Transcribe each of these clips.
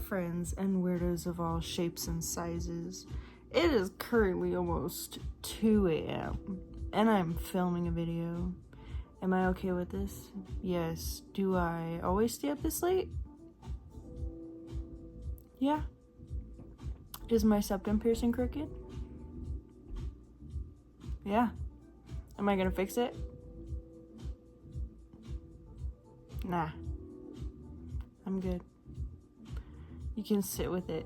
friends and weirdos of all shapes and sizes. It is currently almost 2 a.m. and I'm filming a video. Am I okay with this? Yes. Do I always stay up this late? Yeah. Is my septum piercing crooked? Yeah. Am I gonna fix it? Nah. I'm good. You can sit with it.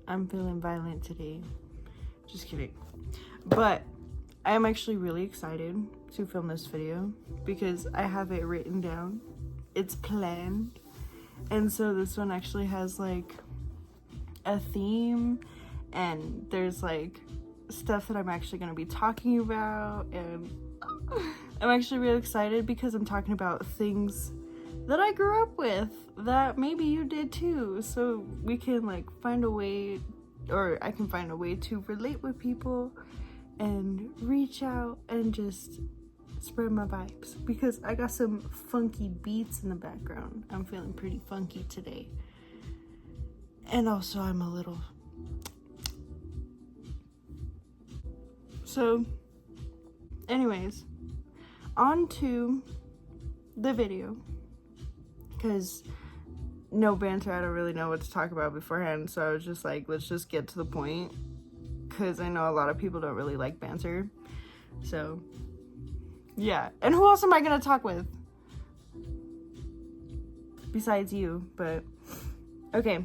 I'm feeling violent today. Just kidding. But I am actually really excited to film this video because I have it written down. It's planned. And so this one actually has like a theme, and there's like stuff that I'm actually going to be talking about, and I'm actually really excited because I'm talking about things that I grew up with that maybe you did too, so we can like find a way, or I can find a way to relate with people and reach out and just spread my vibes, because I got some funky beats in the background. I'm feeling pretty funky today, and also I'm a little... So anyways, on to the video, because no banter, I don't really know what to talk about beforehand, so I was just like, let's just get to the point, because I know a lot of people don't really like banter. So yeah, and who else am I gonna talk with besides you? But okay,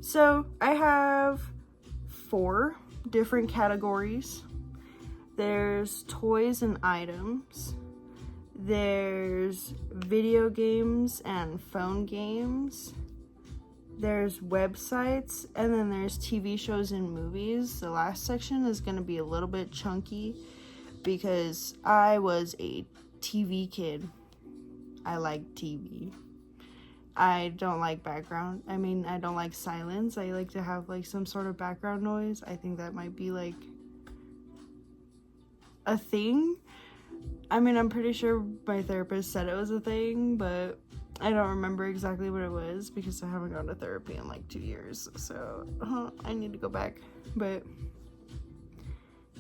so I have 4 different categories. There's toys and items, there's video games and phone games, there's websites, and then there's TV shows and movies. The last section is going to be a little bit chunky because I was a TV kid. I like TV. I don't like background. I mean, I don't like silence. I like to have like some sort of background noise. I think that might be like a thing. I mean, I'm pretty sure my therapist said it was a thing, but I don't remember exactly what it was because I haven't gone to therapy in like 2 years, so I need to go back. But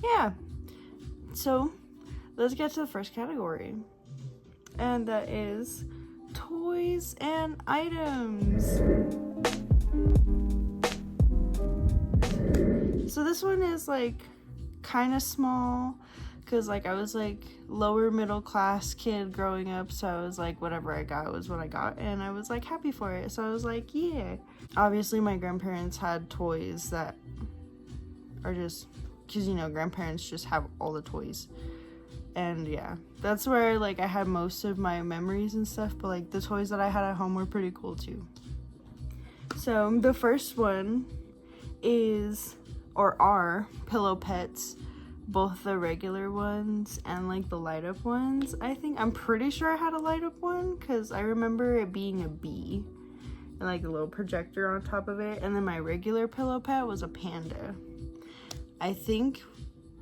yeah, so let's get to the first category, and that is toys and items. So this one is like kind of small, because like I was like lower middle class kid growing up, so I was like, whatever I got was what I got, and I was like happy for it. So I was like, yeah. Obviously my grandparents had toys that are just, because you know, grandparents just have all the toys, and yeah, that's where like I had most of my memories and stuff. But like the toys that I had at home were pretty cool too. So the first one is, or are, pillow pets. Both the regular ones and like the light up ones. I'm pretty sure I had a light up one because I remember it being a bee and like a little projector on top of it. And then my regular pillow pet was a panda. I think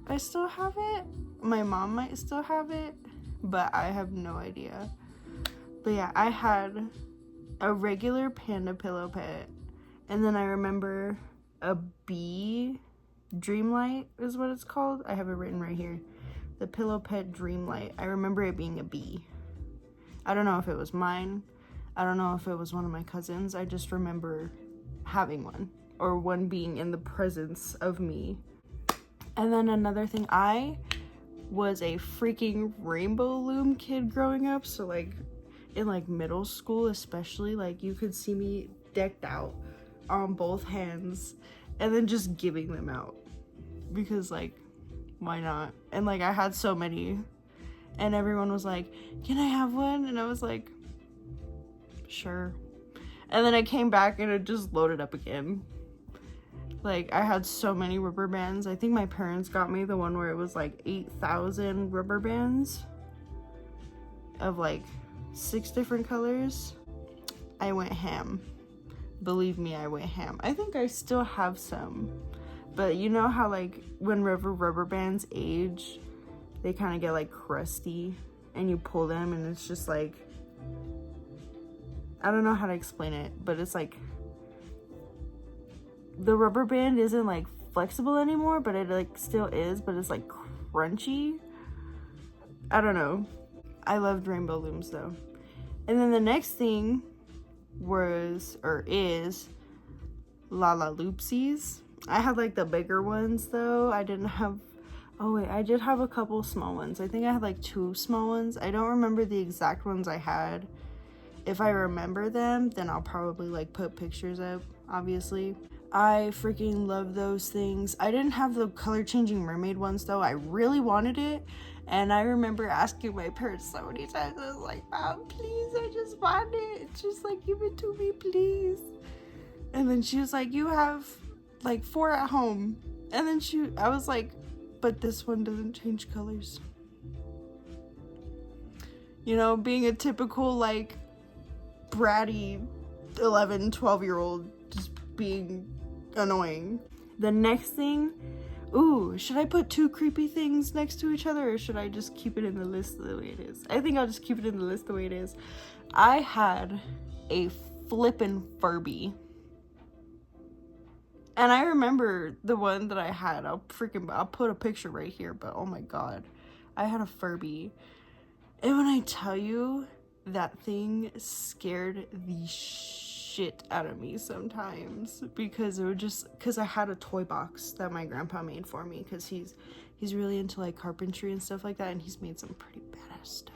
I still have it. My mom might still have it, but I have no idea. But yeah, I had a regular panda pillow pet, and then I remember a bee. Dreamlight is what it's called. I have it written right here. The pillow pet Dreamlight. I remember it being a bee. I don't know if it was mine. I don't know if it was one of my cousins. I just remember having one, or one being in the presence of me. And then another thing, I was a freaking Rainbow Loom kid growing up. So like in like middle school especially, like you could see me decked out on both hands and then just giving them out because like, why not? And like I had so many, and everyone was like, can I have one? And I was like, sure. And then I came back and it just loaded up again. Like I had so many rubber bands. I think my parents got me the one where it was like 8,000 rubber bands of like 6 different colors. I went ham. Believe me, I went ham. I think I still have some, but you know how like when rubber bands age, they kind of get like crusty, and you pull them and it's just like, I don't know how to explain it, but it's like the rubber band isn't like flexible anymore, but it like still is, but it's like crunchy. I don't know. I loved Rainbow Looms though. And then the next thing was, or is, Lalaloopsies. I had like the bigger ones though. I didn't have, oh wait, I did have a couple small ones. I think I had like 2 small ones. I don't remember the exact ones I had. If I remember them, then I'll probably like put pictures up, obviously. I freaking love those things. I didn't have the color changing mermaid ones though. I really wanted it. And I remember asking my parents so many times. I was like, Mom, please, I just want it. Just like, give it to me, please. And then she was like, you have like 4 at home. And then I was like, but this one doesn't change colors. You know, being a typical like bratty 11, 12-year-old, just being annoying. The next thing, ooh, should I put 2 creepy things next to each other, or should I just keep it in the list the way it is? I think I'll just keep it in the list the way it is. I had a flippin' Furby. And I remember the one that I had. I'll put a picture right here, but oh my god. I had a Furby. And when I tell you, that thing scared the shit out of me sometimes, because I had a toy box that my grandpa made for me, because he's really into like carpentry and stuff like that, and he's made some pretty badass stuff.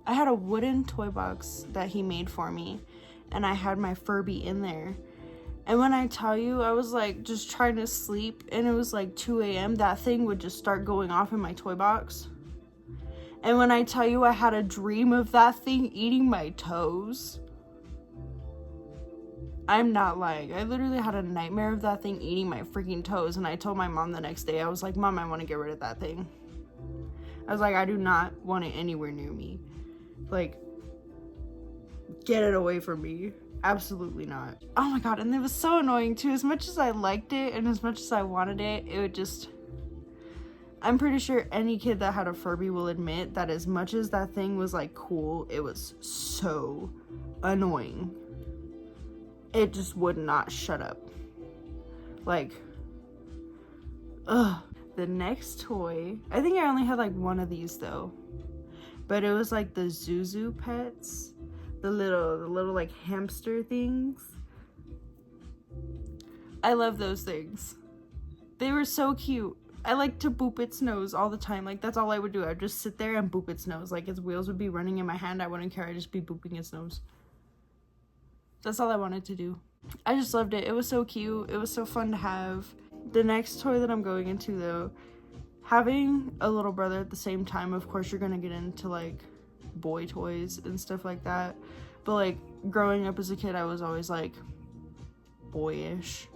I had a wooden toy box that he made for me, and I had my Furby in there. And when I tell you, I was like just trying to sleep, and it was like 2 a.m. That thing would just start going off in my toy box. And when I tell you, I had a dream of that thing eating my toes. I'm not lying. I literally had a nightmare of that thing eating my freaking toes. And I told my mom the next day, I was like, Mom, I want to get rid of that thing. I was like, I do not want it anywhere near me. Like, get it away from me. Absolutely not. Oh my god, and it was so annoying too. As much as I liked it and as much as I wanted it, it would just... I'm pretty sure any kid that had a Furby will admit that as much as that thing was like cool, it was so annoying. It just would not shut up. Like, ugh. The next toy, I think I only had like 1 of these though, but it was like the Zuzu pets, the little like hamster things. I love those things. They were so cute. I like to boop its nose all the time. Like, that's all I would do. I'd just sit there and boop its nose. Like, its wheels would be running in my hand. I wouldn't care. I'd just be booping its nose. That's all I wanted to do. I just loved it. It was so cute. It was so fun to have. The next toy that I'm going into, though, having a little brother at the same time, of course, you're going to get into, like, boy toys and stuff like that. But, like, growing up as a kid, I was always, like, boyish.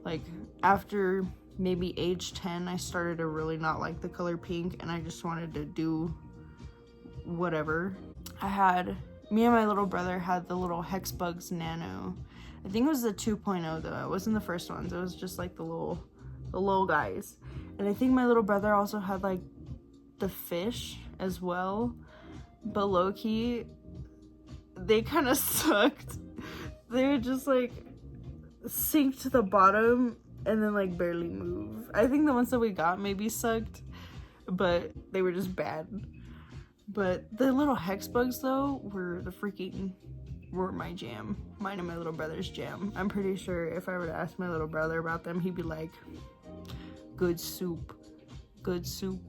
Like, after... maybe age 10, I started to really not like the color pink, and I just wanted to do whatever. Me and my little brother had the little Hexbugs Nano. I think it was the 2.0 though. It wasn't the first ones. It was just like the little guys. And I think my little brother also had like the fish as well. But low-key, they kind of sucked. They would just like sink to the bottom and then like barely move. I think the ones that we got maybe sucked, but they were just bad. But the little Hexbugs though were my jam. Mine and my little brother's jam. I'm pretty sure if I were to ask my little brother about them, he'd be like, good soup. Good soup.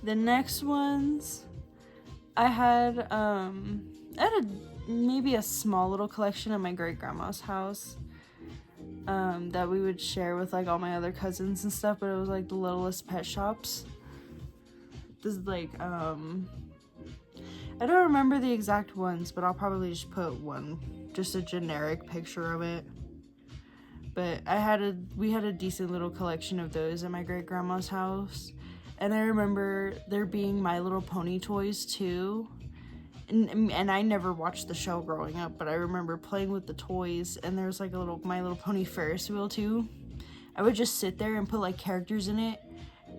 The next ones, I had maybe a small little collection at my great grandma's house. That we would share with like all my other cousins and stuff, but it was like the Littlest Pet Shops. This is like I don't remember the exact ones, but I'll probably just put just a generic picture of it. But we had a decent little collection of those at my great grandma's house, and I remember there being My Little Pony toys too. And I never watched the show growing up, but I remember playing with the toys, and there's like a little My Little Pony Ferris wheel too. I would just sit there and put like characters in it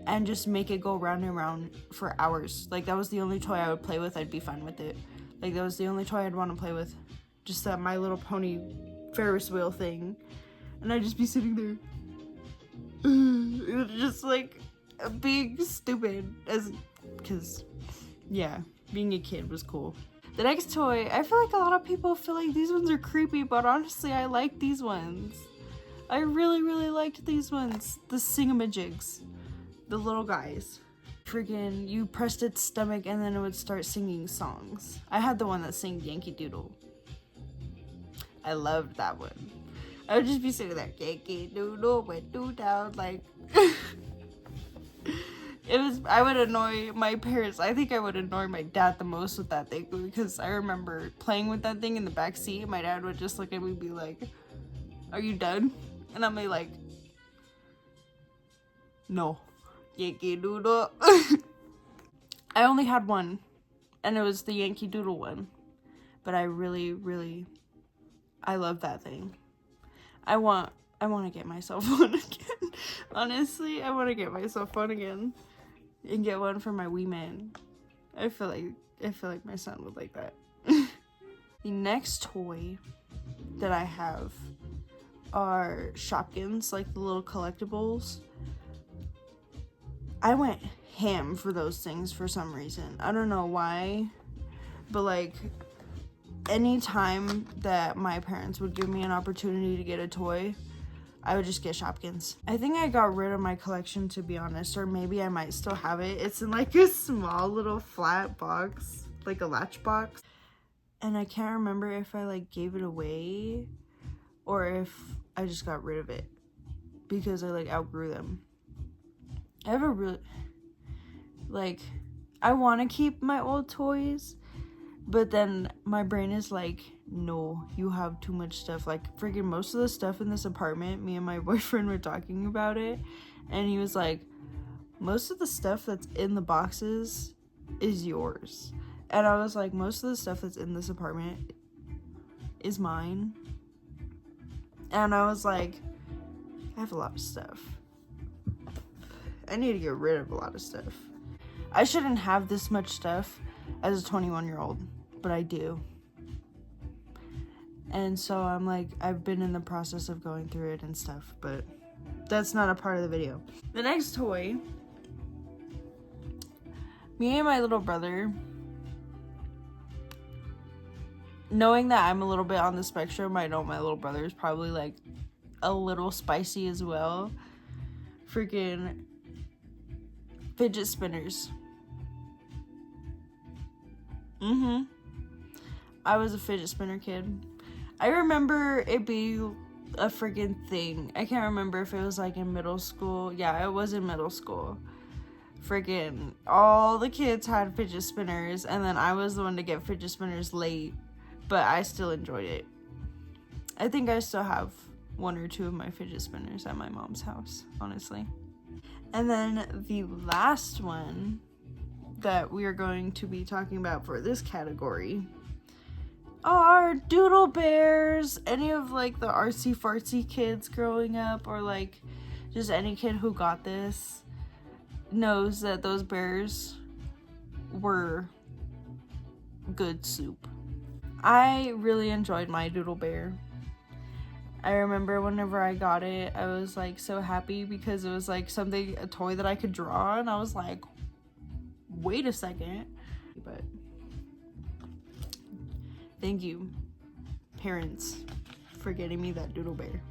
and just make it go round and round for hours. Like, that was the only toy I would play with. I'd be fine with it. Like, that was the only toy I'd want to play with. Just that My Little Pony Ferris wheel thing. And I'd just be sitting there It was just like being stupid because yeah, being a kid was cool. The next toy, I feel like a lot of people feel like these ones are creepy, but honestly I like these ones. I really liked these ones. The Singamajigs, the little guys. Freaking, you pressed its stomach and then it would start singing songs. I had the one that sang Yankee Doodle. I loved that one. I would just be sitting there, Yankee Doodle went down, like it was. I would annoy my parents. I think I would annoy my dad the most with that thing, because I remember playing with that thing in the back seat. My dad would just look at me and be like, "Are you done?" And I'm like, "No, Yankee Doodle." I only had one, and it was the Yankee Doodle one, but I love that thing. I want to get myself one again. Honestly, I want to get myself one again and get one for my wee man. I feel like my son would like that. The next toy that I have are Shopkins, like the little collectibles. I went ham for those things for some reason. I don't know why, but like anytime that my parents would give me an opportunity to get a toy, I would just get Shopkins. I think I got rid of my collection, to be honest, or maybe I might still have it. It's in like a small little flat box, like a latch box. And I can't remember if I like gave it away or if I just got rid of it because I like outgrew them. I have a really, like, I want to keep my old toys, but then my brain is like, no, you have too much stuff. Like, freaking most of the stuff in this apartment, me and my boyfriend were talking about it, and he was like, most of the stuff that's in the boxes is yours. And I was like, most of the stuff that's in this apartment is mine. And I was like, I have a lot of stuff. I need to get rid of a lot of stuff. I shouldn't have this much stuff as a 21-year-old, but I do. And so I'm like, I've been in the process of going through it and stuff, but that's not a part of the video. The next toy, me and my little brother, knowing that I'm a little bit on the spectrum, I know my little brother is probably like a little spicy as well. Freaking fidget spinners. I was a fidget spinner kid. I remember it being a freaking thing. I can't remember if it was like in middle school. Yeah, it was in middle school. Freaking all the kids had fidget spinners, and then I was the one to get fidget spinners late, but I still enjoyed it. I think I still have one or two of my fidget spinners at my mom's house, honestly. And then the last one that we are going to be talking about for this category are Doodle Bears. Any of like the artsy fartsy kids growing up, or like just any kid who got this, knows that those bears were good soup. I really enjoyed my Doodle Bear. I remember whenever I got it, I was like so happy because it was like something, a toy that I could draw, and I was like, wait a second. But thank you, parents, for getting me that Doodle Bear.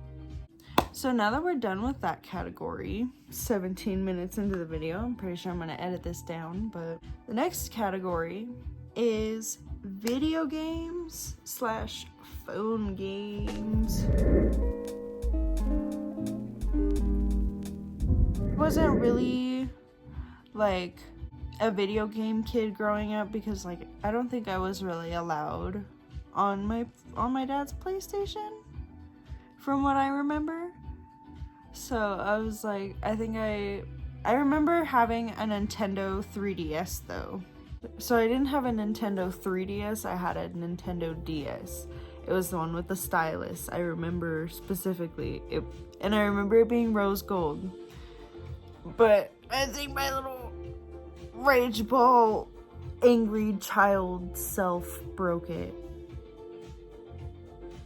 So now that we're done with that category, 17 minutes into the video, I'm pretty sure I'm gonna edit this down, but the next category is video games / phone games. I wasn't really like a video game kid growing up because like I don't think I was really allowed on my dad's PlayStation from what I remember. So I was like, I remember having a Nintendo 3DS though. So I didn't have a Nintendo 3DS, I had a Nintendo DS. It was the one with the stylus. I remember specifically it, and I remember it being rose gold. But I think my little rage ball angry child self broke it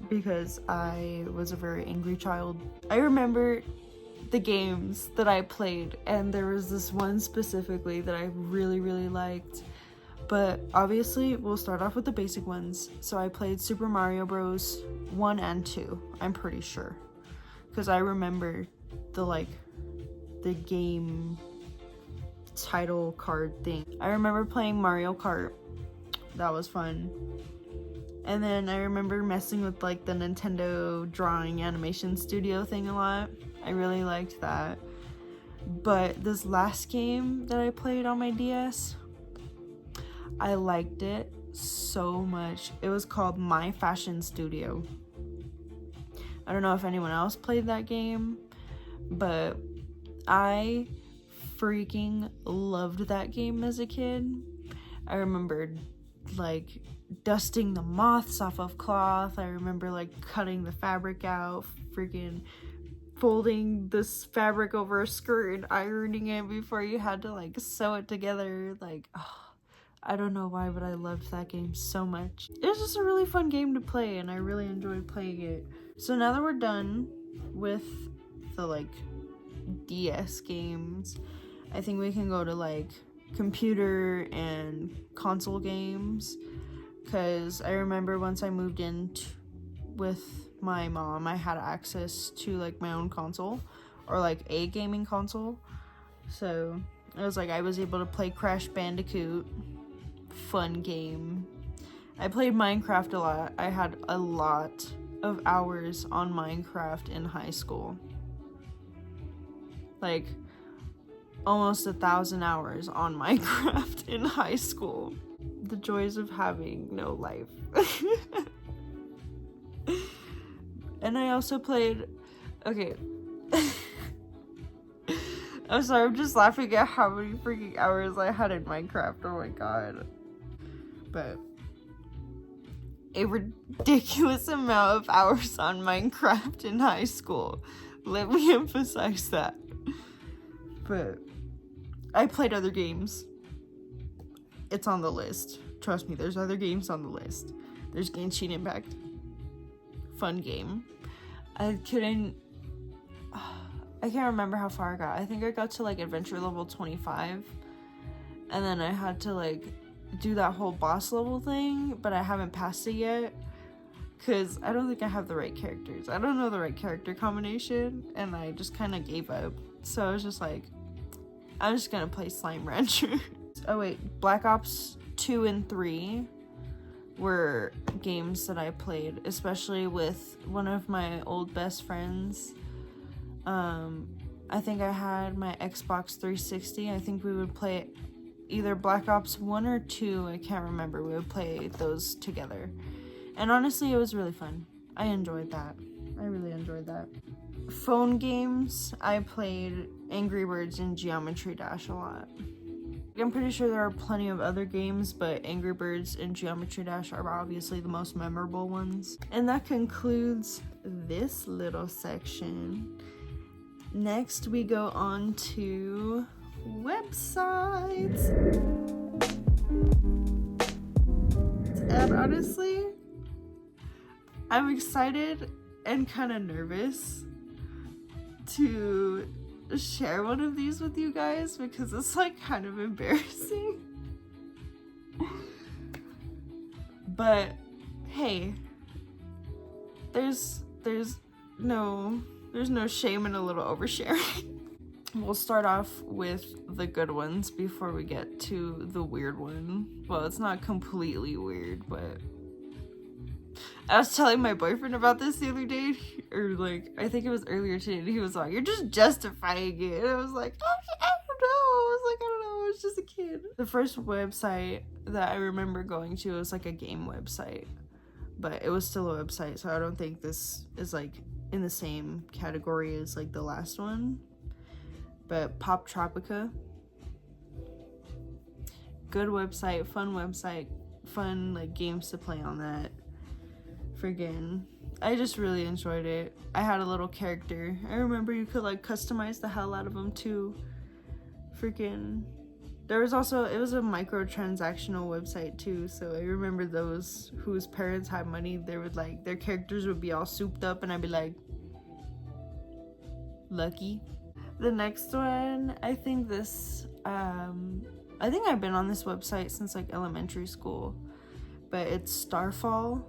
because I was a very angry child. I remember the games that I played, and there was this one specifically that I really, really liked. But obviously, we'll start off with the basic ones. So I played Super Mario Bros. 1 and 2, I'm pretty sure. Because I remember the game title card thing. I remember playing Mario Kart. That was fun. And then I remember messing with like the Nintendo drawing animation studio thing a lot. I really liked that. But this last game that I played on my DS, I liked it so much. It was called My Fashion Studio. I don't know if anyone else played that game, but I freaking loved that game as a kid. I remembered like dusting the moths off of cloth. I remember like cutting the fabric out, freaking folding this fabric over a skirt and ironing it before you had to like sew it together. Like, oh, I don't know why, but I loved that game so much. It was just a really fun game to play, and I really enjoyed playing it. So now that we're done with the like DS games, I think we can go to like computer and console games, because I remember once I moved in with my mom, I had access to like my own console, or like a gaming console. So it was like I was able to play Crash Bandicoot. Fun game. I played Minecraft a lot. I had a lot of hours on Minecraft in high school. Like almost 1,000 hours on Minecraft in high school. The joys of having no life. And I also played, okay. I'm sorry, I'm just laughing at how many freaking hours I had in Minecraft. Oh my god. But a ridiculous amount of hours on Minecraft in high school. Let me emphasize that. But I played other games. It's on the list. Trust me, there's other games on the list. There's Genshin Impact. Fun game. I can't remember how far I got. I think I got to like adventure level 25. And then I had to like do that whole boss level thing, but I haven't passed it yet. Because I don't think I have the right characters. I don't know the right character combination, and I just kind of gave up. So I was just like, I'm just gonna play Slime Rancher. Oh wait, Black Ops 2 and 3 were games that I played, especially with one of my old best friends. I think I had my Xbox 360. I think we would play either Black Ops 1 or 2, I can't remember. We would play those together. And honestly, it was really fun. I enjoyed that. I really enjoyed that. Phone games, I played Angry Birds and Geometry Dash a lot. I'm pretty sure there are plenty of other games, but Angry Birds and Geometry Dash are obviously the most memorable ones. And that concludes this little section. Next, we go on to websites. And honestly, I'm excited and kind of nervous to share one of these with you guys because it's like kind of embarrassing. But hey, there's no shame in a little oversharing. We'll start off with the good ones before we get to the weird one. Well, it's not completely weird, but I was telling my boyfriend about this the other day, or like, I think it was earlier today, and he was like, you're just justifying it. And I was like, I don't know. I was just a kid. The first website that I remember going to was like a game website, but it was still a website, so I don't think this is like in the same category as like the last one. But Pop Tropica, good website, fun like games to play on that. Friggin', I just really enjoyed it. I had a little character. I remember you could like customize the hell out of them too. Freaking, there was also, it was a microtransactional website too, so I remember those whose parents had money, they would like, their characters would be all souped up and I'd be like, lucky. The next one, I think I've been on this website since like elementary school, but it's starfall.com,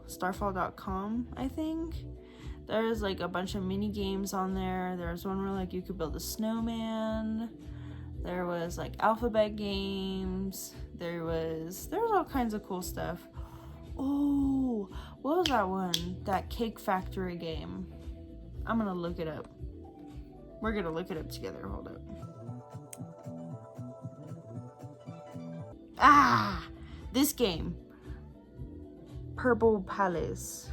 I think. There's like a bunch of mini games on there. There's one where like you could build a snowman. There was like alphabet games. There was all kinds of cool stuff. Oh, what was that one? That Cake Factory game. I'm gonna look it up. We're gonna look it up together. Hold up. Ah, this game. Purple Palace.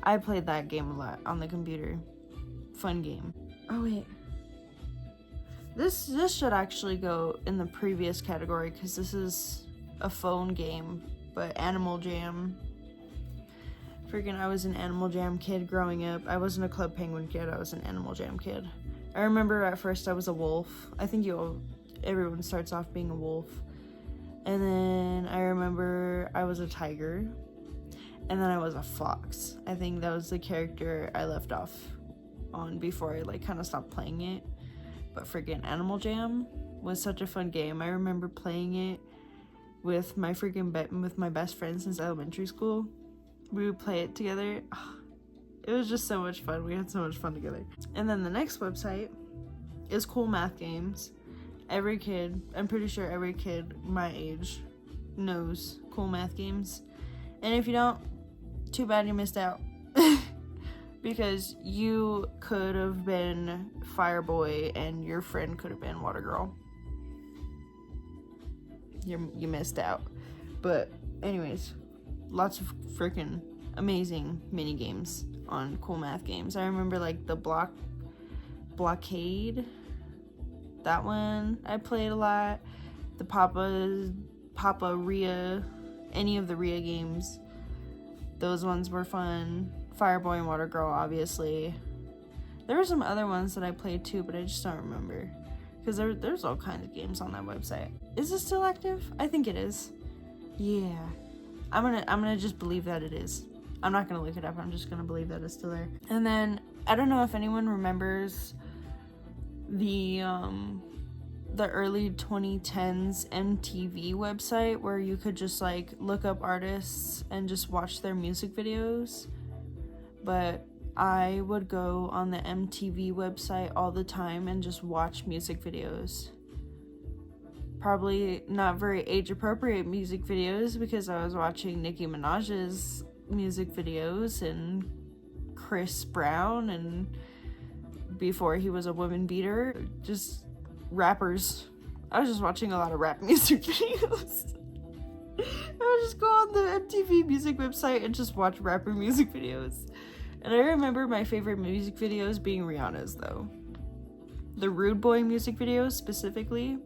I played that game a lot on the computer. Fun game. Oh wait. This should actually go in the previous category because this is a phone game, but Animal Jam. Freaking, I was an Animal Jam kid growing up. I wasn't a Club Penguin kid, I was an Animal Jam kid. I remember at first I was a wolf. I think everyone starts off being a wolf. And then I remember I was a tiger. And then I was a fox. I think that was the character I left off on before I like kind of stopped playing it. But freaking Animal Jam was such a fun game. I remember playing it with my best friend since elementary school. We would play it together. It was just so much fun. We had so much fun together. And then the next website is Cool Math Games. Every kid, I'm pretty sure every kid my age knows Cool Math Games. And if you don't, too bad you missed out. Because you could have been Fireboy and your friend could have been Water Girl. You missed out. But anyways, lots of freaking amazing mini games on Cool Math Games. I remember like the Blockade. That one I played a lot. The Papa Rhea, any of the Rhea games. Those ones were fun. Fireboy and Water Girl, obviously. There were some other ones that I played too, but I just don't remember. Because there's all kinds of games on that website. Is it still active? I think it is. Yeah. I'm gonna just believe that it is. I'm not gonna look it up. I'm just gonna believe that it's still there. And then, I don't know if anyone remembers the early 2010s MTV website where you could just like look up artists and just watch their music videos. But I would go on the MTV website all the time and just watch music videos. Probably not very age-appropriate music videos because I was watching Nicki Minaj's music videos and Chris Brown, and before he was a woman beater, just rappers. I was just watching a lot of rap music videos. I would just go on the MTV music website and just watch rapper music videos. And I remember my favorite music videos being Rihanna's though. The Rude Boy music videos specifically,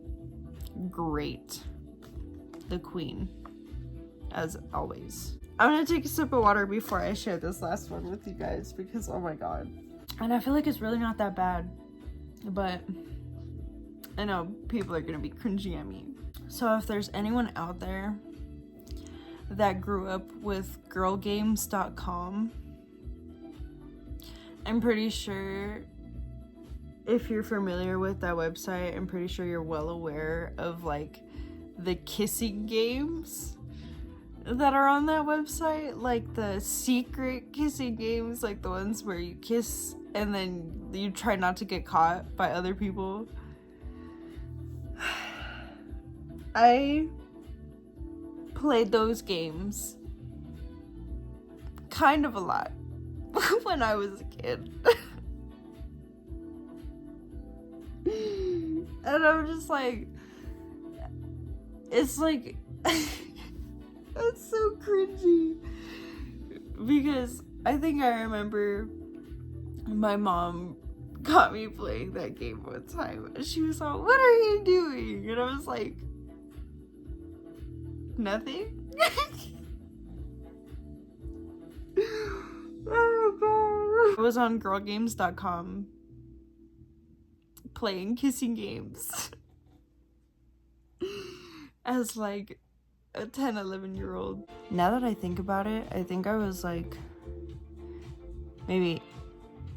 great. The queen, as always. I'm gonna take a sip of water before I share this last one with you guys because oh my god. And I feel like it's really not that bad, but I know people are gonna be cringy at me. So if there's anyone out there that grew up with girlgames.com, I'm pretty sure if you're familiar with that website, I'm pretty sure you're well aware of like the kissing games that are on that website, like the secret kissing games, like the ones where you kiss and then you try not to get caught by other people. I played those games kind of a lot when I was a kid. And I'm just like, it's like, it's so cringy. Because I think I remember my mom got me playing that game one time. And she was like, "What are you doing?" And I was like, "Nothing." Oh my god. I was on girlgames.com playing kissing games as like a 10-11-year-old. Now that I think about it, I think I was like maybe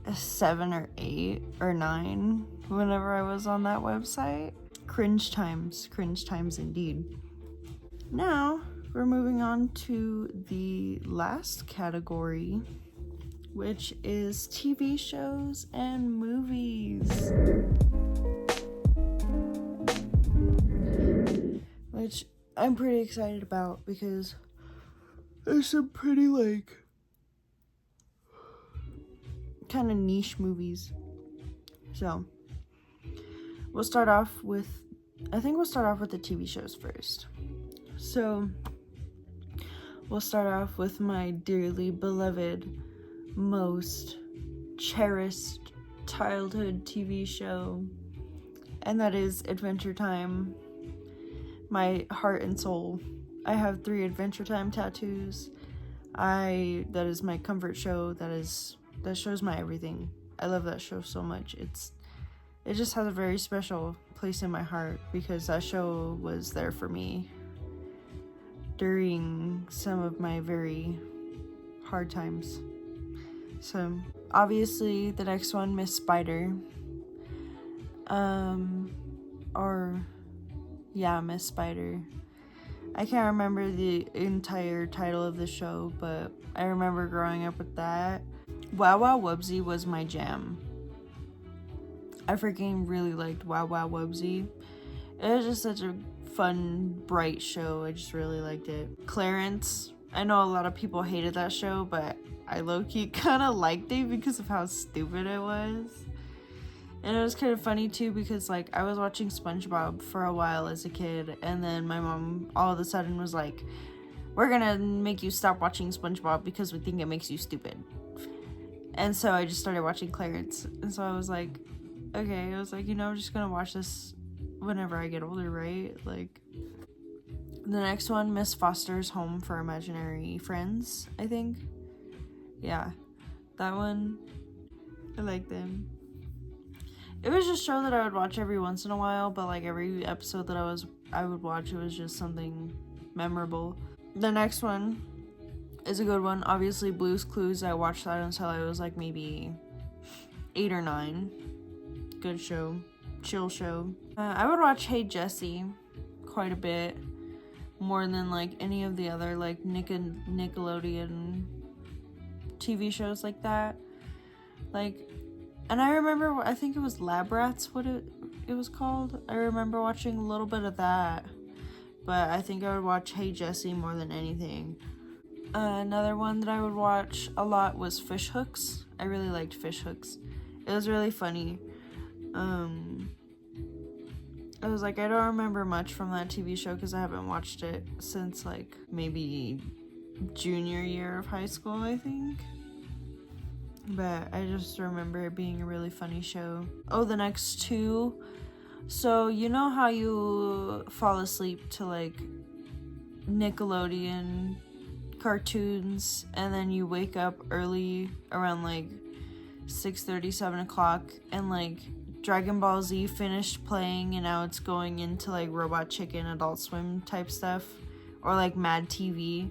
a 7 or 8 or 9 whenever I was on that website. Cringe times indeed. Now, we're moving on to the last category, which is TV shows and movies. Which I'm pretty excited about because there's some pretty, like, kind of niche movies. So, we'll start off with the TV shows first. So, we'll start off with my dearly beloved, most cherished childhood TV show, and that is Adventure Time. My heart and soul. I have 3 Adventure Time tattoos. That is my comfort show. That shows my everything. I love that show so much. It just has a very special place in my heart because that show was there for me during some of my very hard times. So, obviously, the next one, Miss Spider. Miss Spider. I can't remember the entire title of the show, but I remember growing up with that. Wow Wow Wubbzy was my jam. I freaking really liked Wow Wow Wubbzy. It was just such a fun, bright show. I just really liked it. Clarence. I know a lot of people hated that show, but I low-key kind of liked it because of how stupid it was. And it was kind of funny too because, like, I was watching SpongeBob for a while as a kid, and then my mom all of a sudden was like, "We're gonna make you stop watching SpongeBob because we think it makes you stupid." And so I just started watching Clarence. And so I was like, okay, I'm just gonna watch this whenever I get older, right? Like, the next one, Miss Foster's Home for Imaginary Friends, I think. Yeah, that one, I like them. It was just a show that I would watch every once in a while, but like every episode that I would watch, it was just something memorable. The next one is a good one. Obviously, Blue's Clues. I watched that until I was like maybe 8 or 9. Good show. Chill show. I would watch Hey Jessie quite a bit. More than like any of the other like Nickelodeon TV shows like that. Like, and I remember, I think it was Lab Rats, what it was called. I remember watching a little bit of that. But I think I would watch Hey Jessie more than anything. Another one that I would watch a lot was Fish Hooks. I really liked Fish Hooks. It was really funny. I was like, I don't remember much from that TV show because I haven't watched it since like maybe junior year of high school, I think. But I just remember it being a really funny show. Oh, the next 2. So, you know how you fall asleep to like Nickelodeon cartoons and then you wake up early around like 6:30, 7 o'clock, and like Dragon Ball Z finished playing and now it's going into like Robot Chicken, Adult Swim type stuff, or like Mad TV.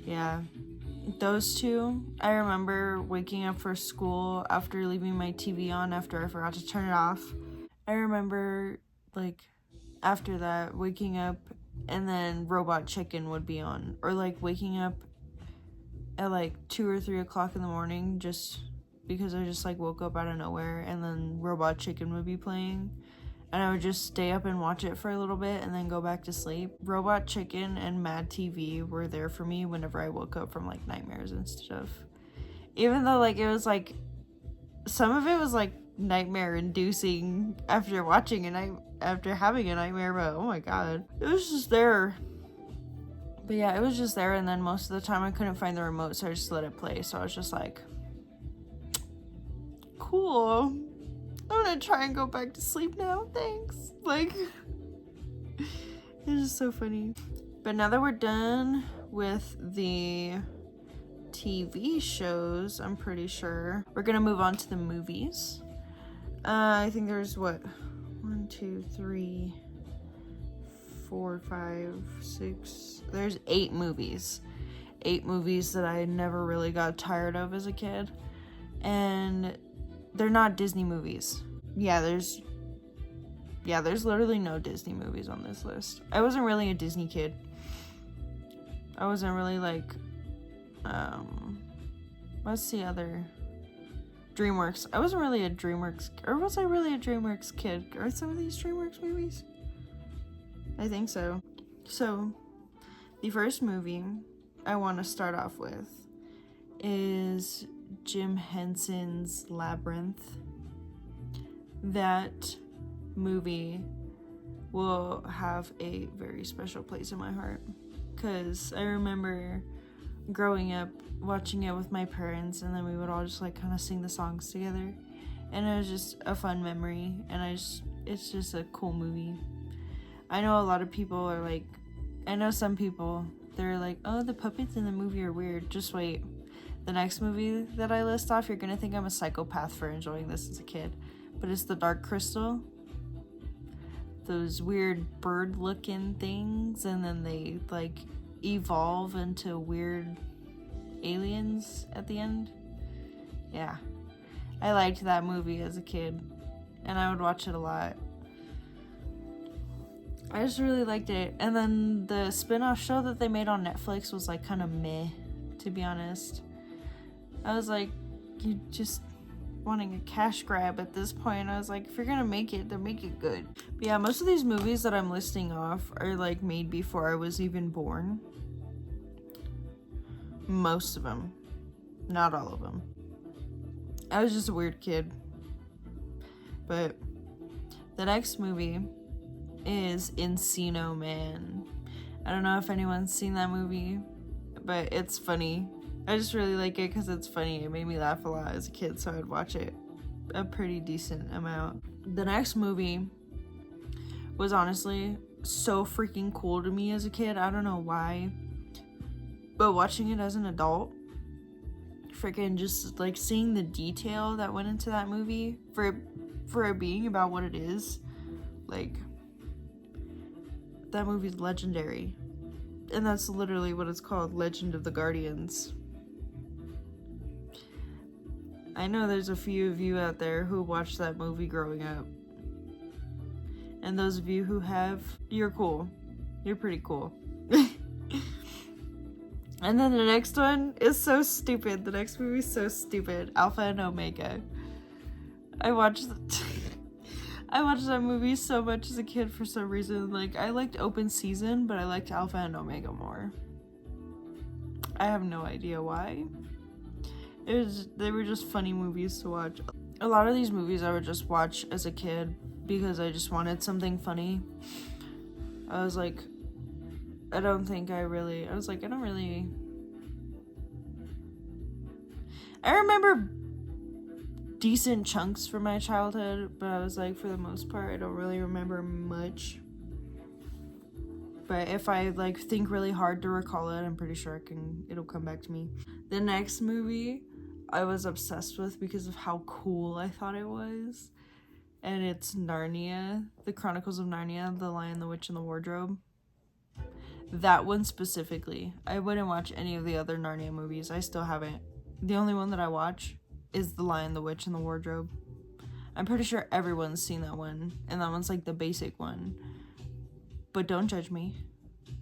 Yeah, those 2. I remember waking up for school after leaving my TV on after I forgot to turn it off. I remember like after that waking up and then Robot Chicken would be on, or like waking up at like 2 or 3 o'clock in the morning just because I just like woke up out of nowhere and then Robot Chicken would be playing and I would just stay up and watch it for a little bit and then go back to sleep. Robot Chicken and Mad TV were there for me whenever I woke up from like nightmares and stuff. Even though like it was like some of it was like nightmare inducing after having a nightmare, but oh my god, it was just there. But yeah, it was just there, and then most of the time I couldn't find the remote, so I just let it play. So I was just like, cool, I'm gonna try and go back to sleep now, thanks. Like, it's just so funny. But now that we're done with the TV shows, I'm pretty sure we're gonna move on to the movies. I think there's 1, 2, 3, 4, 5, 6. There's 8 movies. 8 movies that I never really got tired of as a kid. And they're not Disney movies. yeah, there's literally no Disney movies on this list. I wasn't really a Disney kid. I wasn't really like, what's the other? DreamWorks. I wasn't really a DreamWorks, or was I really a DreamWorks kid? Are some of these DreamWorks movies? I think so. So, the first movie I want to start off with is Jim Henson's Labyrinth. That movie will have a very special place in my heart, because I remember growing up watching it with my parents, and then we would all just like kind of sing the songs together, and it was just a fun memory, and it's just a cool movie. I know a lot of people are like, I know some people, they're like, oh, the puppets in the movie are weird. Just wait. The next movie that I list off, you're gonna think I'm a psychopath for enjoying this as a kid, but it's The Dark Crystal. Those weird bird looking things, and then they like evolve into weird aliens at the end. Yeah, I liked that movie as a kid, and I would watch it a lot. I just really liked it. And then the spin-off show that they made on Netflix was like kind of meh, to be honest. I was like, you just wanting a cash grab at this point. I was like, if you're gonna make it, then make it good. But yeah, most of these movies that I'm listing off are like made before I was even born. Most of them. Not all of them. I was just a weird kid. But the next movie is Encino Man. I don't know if anyone's seen that movie, but it's funny. I just really like it because it's funny. It made me laugh a lot as a kid, so I'd watch it a pretty decent amount. The next movie was honestly so freaking cool to me as a kid. I don't know why, but watching it as an adult, freaking just like seeing the detail that went into that movie for it being about what it is, like, that movie's legendary. And that's literally what it's called, Legend of the Guardians. I know there's a few of you out there who watched that movie growing up. And those of you who have, you're cool. You're pretty cool. And then the next one is so stupid. The next movie is so stupid. Alpha and Omega. I watched that movie so much as a kid for some reason. Like, I liked Open Season, but I liked Alpha and Omega more. I have no idea why. They were just funny movies to watch. A lot of these movies I would just watch as a kid because I just wanted something funny. I was like, I don't really. I remember decent chunks from my childhood, but I was like, for the most part, I don't really remember much. But if I like think really hard to recall it, I'm pretty sure it'll come back to me. The next movie I was obsessed with because of how cool I thought it was, and it's Narnia, The Chronicles of Narnia, The Lion, the Witch, and the Wardrobe. That one specifically. I wouldn't watch any of the other Narnia movies. I still haven't. The only one that I watch is The Lion, the Witch, and the Wardrobe. I'm pretty sure everyone's seen that one, and that one's like the basic one. But don't judge me.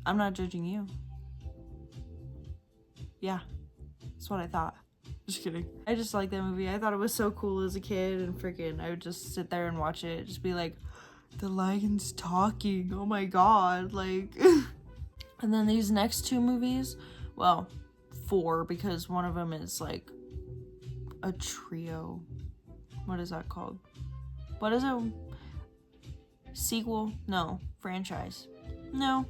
I'm not judging you. Yeah, that's what I thought. Just kidding. I just liked that movie. I thought it was so cool as a kid, and freaking I would just sit there and watch it. Just be like, the lion's talking. Oh my god. Like, and then these next two movies, well, 4, because one of them is like a trio. What is that called? What is it? Sequel? No. Franchise? No.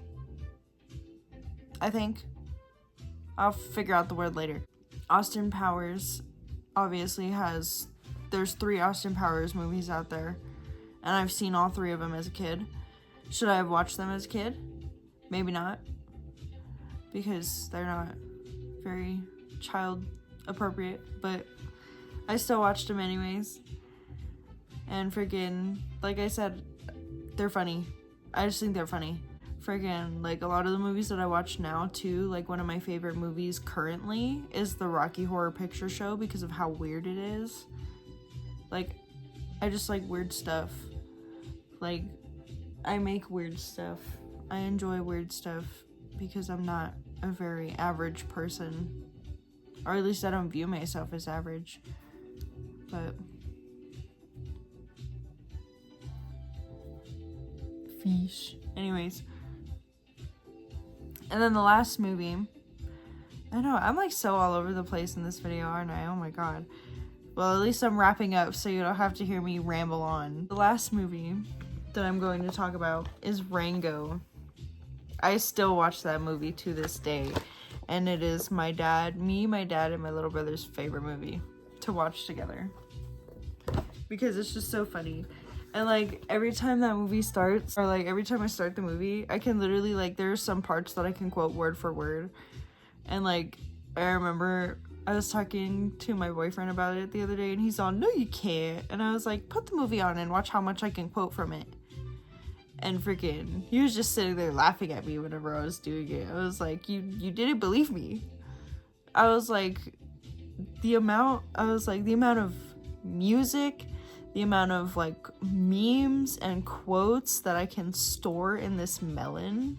I think. I'll figure out the word later. Austin Powers obviously there's 3 Austin Powers movies out there, and I've seen all 3 of them as a kid. Should I have watched them as a kid? Maybe not, because they're not very child appropriate, but I still watched them anyways. And freaking, like I said, they're funny. I just think they're funny. Freaking, like, a lot of the movies that I watch now too, like one of my favorite movies currently is the Rocky Horror Picture Show because of how weird it is. Like, I just like weird stuff. Like, I make weird stuff. I enjoy weird stuff because I'm not a very average person. Or at least I don't view myself as average. But fish. Anyways. And then the last movie. I know, I'm like so all over the place in this video, aren't I? Oh my god. Well, at least I'm wrapping up so you don't have to hear me ramble on. The last movie that I'm going to talk about is Rango. I still watch that movie to this day. And it is my dad, my dad, and my little brother's favorite movie to watch together. Because it's just so funny. And like every time that movie starts, or like every time I start the movie, I can literally like, there's some parts that I can quote word for word. And like, I remember I was talking to my boyfriend about it the other day and he's all, no you can't. And I was like, put the movie on and watch how much I can quote from it. And freaking, he was just sitting there laughing at me whenever I was doing it. I was like, you didn't believe me. I was like, the amount of music, the amount of like memes and quotes that I can store in this melon,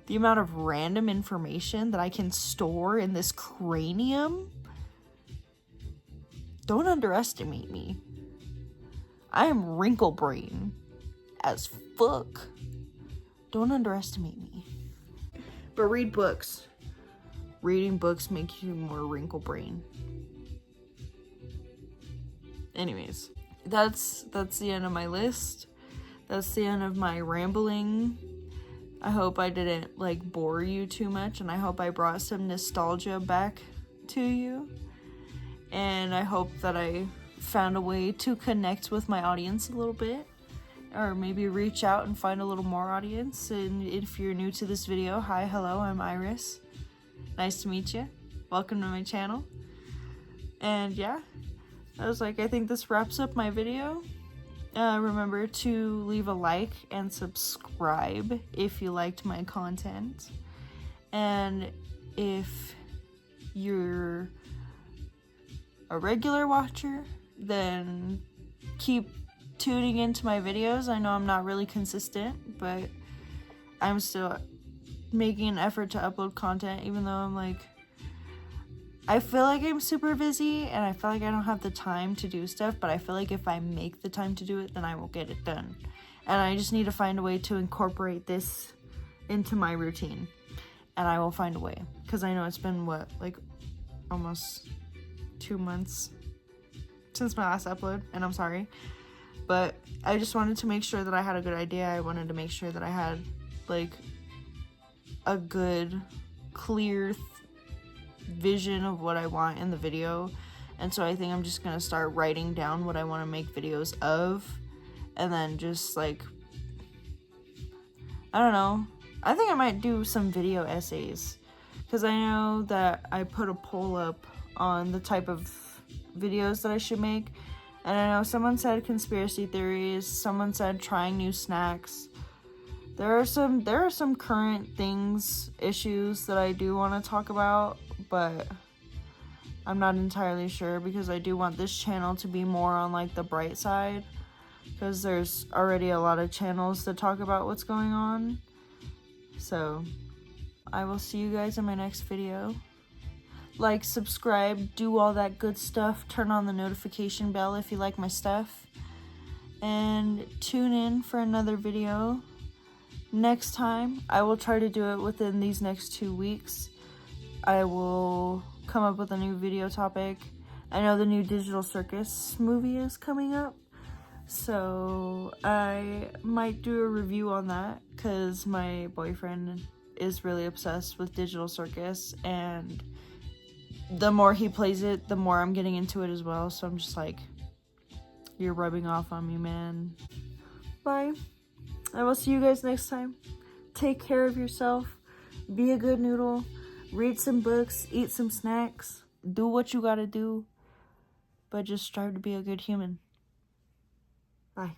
the amount of random information that I can store in this cranium. Don't underestimate me. I am wrinkle brain as fuck. Don't underestimate me. But read books. Reading books makes you more wrinkle brain. Anyways, that's the end of my list. That's the end of my rambling. I hope I didn't like bore you too much, and I hope I brought some nostalgia back to you. And I hope that I found a way to connect with my audience a little bit, or maybe reach out and find a little more audience. And if you're new to this video, hi, hello, I'm Iris. Nice to meet you. Welcome to my channel. And yeah, I think this wraps up my video. Remember to leave a like and subscribe if you liked my content. And if you're a regular watcher, then keep tuning into my videos. I know I'm not really consistent, but I'm still making an effort to upload content, even though I'm like, I feel like I'm super busy and I feel like I don't have the time to do stuff, but I feel like if I make the time to do it, then I will get it done. And I just need to find a way to incorporate this into my routine. And I will find a way. Because I know it's been, like almost 2 months since my last upload, and I'm sorry. But I just wanted to make sure that I had a good idea. I wanted to make sure that I had, like, a good, clear vision of what I want in the video. And so I think I'm just gonna start writing down what I want to make videos of, and then just like, I don't know, I think I might do some video essays, because I know that I put a poll up on the type of videos that I should make, and I know someone said conspiracy theories, someone said trying new snacks. There are some current issues that I do want to talk about, but I'm not entirely sure, because I do want this channel to be more on like the bright side, because there's already a lot of channels that talk about what's going on. So I will see you guys in my next video. Like, subscribe, do all that good stuff, turn on the notification bell if you like my stuff, and tune in for another video next time. I will try to do it within these next 2 weeks. I will come up with a new video topic. I know the new Digital Circus movie is coming up, so I might do a review on that, because my boyfriend is really obsessed with Digital Circus, and the more he plays it, the more I'm getting into it as well. So I'm just like, you're rubbing off on me, man. Bye. I will see you guys next time. Take care of yourself. Be a good noodle. Read some books. Eat some snacks. Do what you gotta do. But just strive to be a good human. Bye.